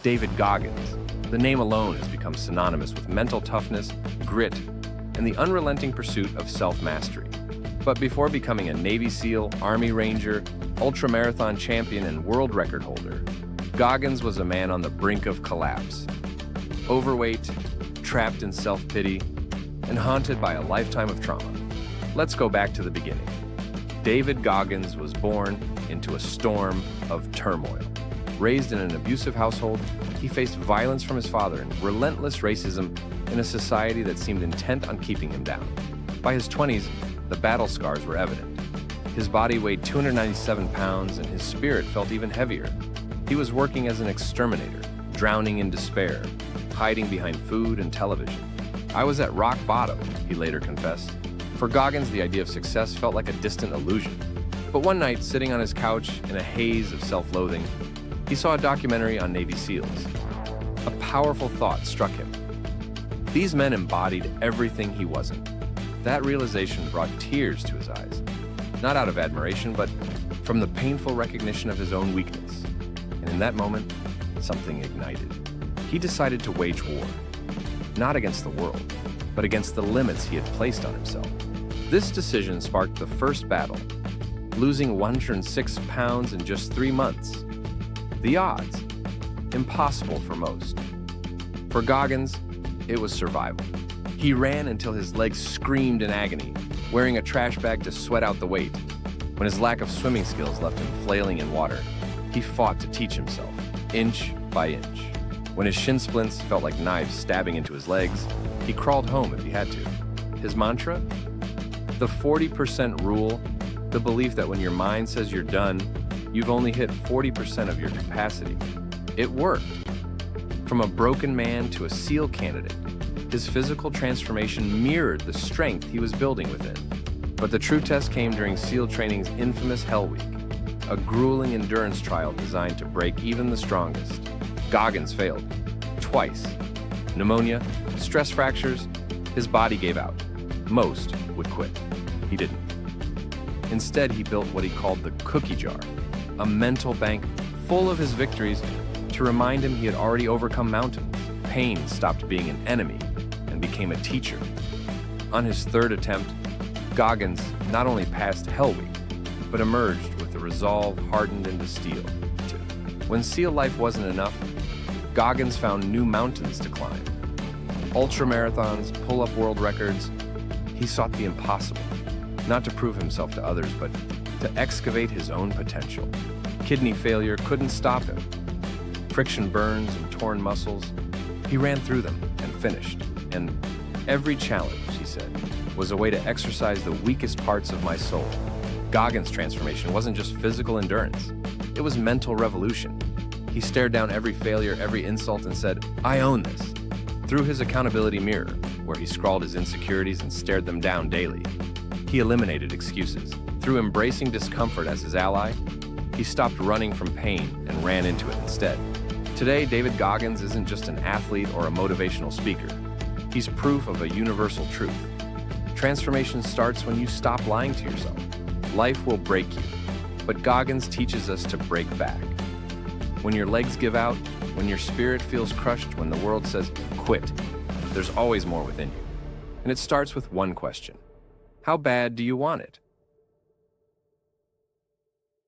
David Goggins. The name alone has become synonymous with mental toughness, grit, and the unrelenting pursuit of self-mastery. But before becoming a Navy SEAL, Army Ranger, ultramarathon champion, and world record holder, Goggins was a man on the brink of collapse. Overweight, trapped in self-pity, and haunted by a lifetime of trauma. Let's go back to the beginning. David Goggins was born into a storm of turmoil. Raised in an abusive household, he faced violence from his father and relentless racism in a society that seemed intent on keeping him down. By his 20s, the battle scars were evident. His body weighed 297 pounds and his spirit felt even heavier. He was working as an exterminator, drowning in despair, hiding behind food and television. "I was at rock bottom," he later confessed. For Goggins, the idea of success felt like a distant illusion. But one night, sitting on his couch in a haze of self-loathing, he saw a documentary on Navy SEALs. A powerful thought struck him. These men embodied everything he wasn't. That realization brought tears to his eyes, not out of admiration, but from the painful recognition of his own weakness. And in that moment, something ignited. He decided to wage war, not against the world, but against the limits he had placed on himself. This decision sparked the first battle, losing 106 pounds in just 3 months. The odds, impossible for most. For Goggins, it was survival. He ran until his legs screamed in agony, wearing a trash bag to sweat out the weight. When his lack of swimming skills left him flailing in water, he fought to teach himself, inch by inch. When his shin splints felt like knives stabbing into his legs, he crawled home if he had to. His mantra? The 40% rule, the belief that when your mind says you're done, you've only hit 40% of your capacity. It worked. From a broken man to a SEAL candidate, his physical transformation mirrored the strength he was building within. But the true test came during SEAL training's infamous Hell Week, a grueling endurance trial designed to break even the strongest. Goggins failed, twice. Pneumonia, stress fractures, his body gave out. Most would quit. He didn't. Instead, he built what he called the cookie jar, a mental bank full of his victories to remind him he had already overcome mountains. Pain stopped being an enemy and became a teacher. On his third attempt, Goggins not only passed Hell Week, but emerged with the resolve hardened into steel. When SEAL life wasn't enough, Goggins found new mountains to climb. Ultramarathons, pull-up world records. He sought the impossible, not to prove himself to others, but to excavate his own potential. Kidney failure couldn't stop him. Friction burns and torn muscles. He ran through them and finished. And every challenge, he said, was a way to exercise the weakest parts of my soul. Goggins' transformation wasn't just physical endurance. It was mental revolution. He stared down every failure, every insult, and said, "I own this." Through his accountability mirror, where he scrawled his insecurities and stared them down daily, he eliminated excuses. Through embracing discomfort as his ally, he stopped running from pain and ran into it instead. Today, David Goggins isn't just an athlete or a motivational speaker. He's proof of a universal truth. Transformation starts when you stop lying to yourself. Life will break you, but Goggins teaches us to break back. When your legs give out, when your spirit feels crushed, when the world says, quit, there's always more within you. And it starts with one question. How bad do you want it?